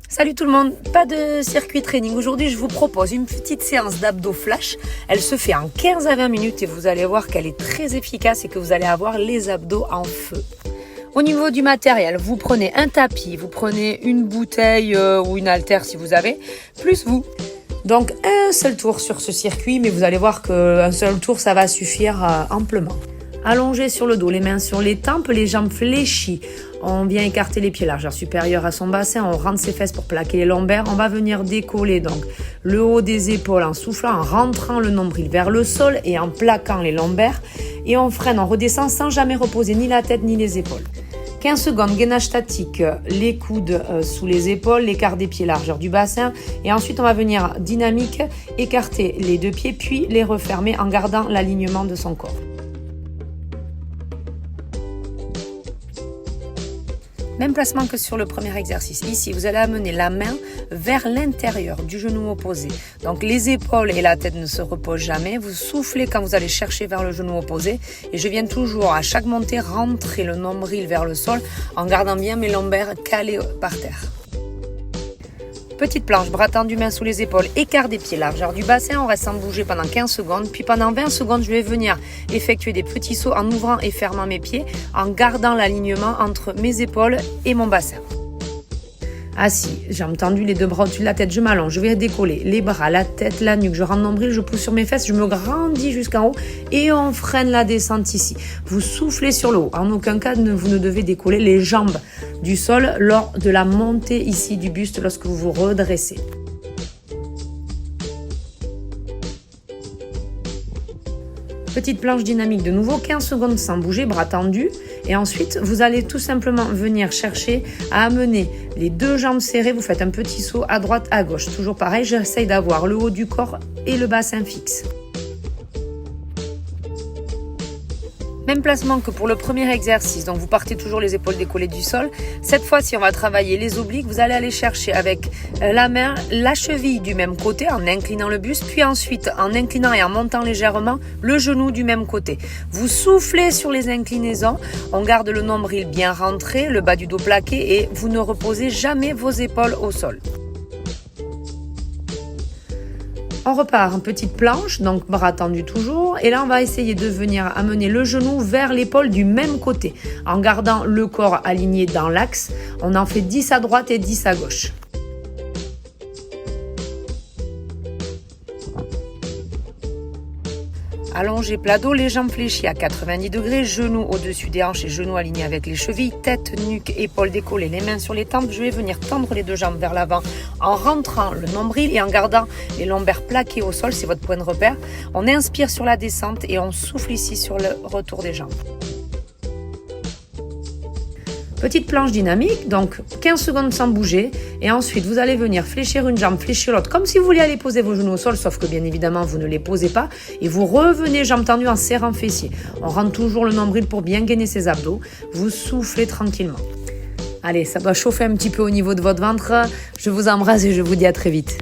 Salut tout le monde, pas de circuit training. Aujourd'hui, je vous propose une petite séance d'abdos flash. Elle se fait en 15 à 20 minutes et vous allez voir qu'elle est très efficace et que vous allez avoir les abdos en feu. Au niveau du matériel, vous prenez un tapis, vous prenez une bouteille ou une haltère si vous avez, plus vous. Donc un seul tour sur ce circuit, mais vous allez voir qu'un seul tour, ça va suffire amplement. Allongé sur le dos, les mains sur les tempes, les jambes fléchies. On vient écarter les pieds largeur supérieure à son bassin, on rentre ses fesses pour plaquer les lombaires. On va venir décoller donc le haut des épaules en soufflant, en rentrant le nombril vers le sol et en plaquant les lombaires. Et on freine, on redescend sans jamais reposer ni la tête ni les épaules. 15 secondes, gainage statique, les coudes sous les épaules, l'écart des pieds largeur du bassin. Et ensuite, on va venir dynamique, écarter les deux pieds, puis les refermer en gardant l'alignement de son corps. Même placement que sur le premier exercice. Ici, vous allez amener la main vers l'intérieur du genou opposé. Donc, les épaules et la tête ne se reposent jamais. Vous soufflez quand vous allez chercher vers le genou opposé. Et je viens toujours, à chaque montée, rentrer le nombril vers le sol en gardant bien mes lombaires calés par terre. Petite planche, bras tendus, mains sous les épaules, écart des pieds, largeur du bassin. On reste sans bouger pendant 15 secondes. Puis pendant 20 secondes, je vais venir effectuer des petits sauts en ouvrant et fermant mes pieds, en gardant l'alignement entre mes épaules et mon bassin. Assis, jambes tendues, les deux bras au-dessus de la tête, je m'allonge, je vais décoller les bras, la tête, la nuque, je rentre nombril, je pousse sur mes fesses, je me grandis jusqu'en haut et on freine la descente ici. Vous soufflez sur le haut, en aucun cas vous ne devez décoller les jambes du sol lors de la montée ici du buste lorsque vous vous redressez. Petite planche dynamique de nouveau, 15 secondes sans bouger, bras tendus. Et ensuite, vous allez tout simplement venir chercher à amener les deux jambes serrées. Vous faites un petit saut à droite, à gauche. Toujours pareil, j'essaye d'avoir le haut du corps et le bassin fixe. Même placement que pour le premier exercice, donc vous partez toujours les épaules décollées du sol. Cette fois-ci, on va travailler les obliques. Vous allez aller chercher avec la main la cheville du même côté en inclinant le buste, puis ensuite en inclinant et en montant légèrement le genou du même côté. Vous soufflez sur les inclinaisons, on garde le nombril bien rentré, le bas du dos plaqué et vous ne reposez jamais vos épaules au sol. On repart en petite planche, donc bras tendus toujours. Et là, on va essayer de venir amener le genou vers l'épaule du même côté, en gardant le corps aligné dans l'axe. On en fait 10 à droite et 10 à gauche. Allongé plat dos, les jambes fléchies à 90 degrés, genoux au-dessus des hanches et genoux alignés avec les chevilles, tête, nuque, épaules décollées, les mains sur les tempes. Je vais venir tendre les deux jambes vers l'avant en rentrant le nombril et en gardant les lombaires plaqués au sol, c'est votre point de repère. On inspire sur la descente et on souffle ici sur le retour des jambes. Petite planche dynamique, donc 15 secondes sans bouger. Et ensuite, vous allez venir fléchir une jambe, fléchir l'autre, comme si vous vouliez aller poser vos genoux au sol, sauf que bien évidemment, vous ne les posez pas. Et vous revenez jambes tendues en serrant fessiers. On rentre toujours le nombril pour bien gainer ses abdos. Vous soufflez tranquillement. Allez, ça doit chauffer un petit peu au niveau de votre ventre. Je vous embrasse et je vous dis à très vite.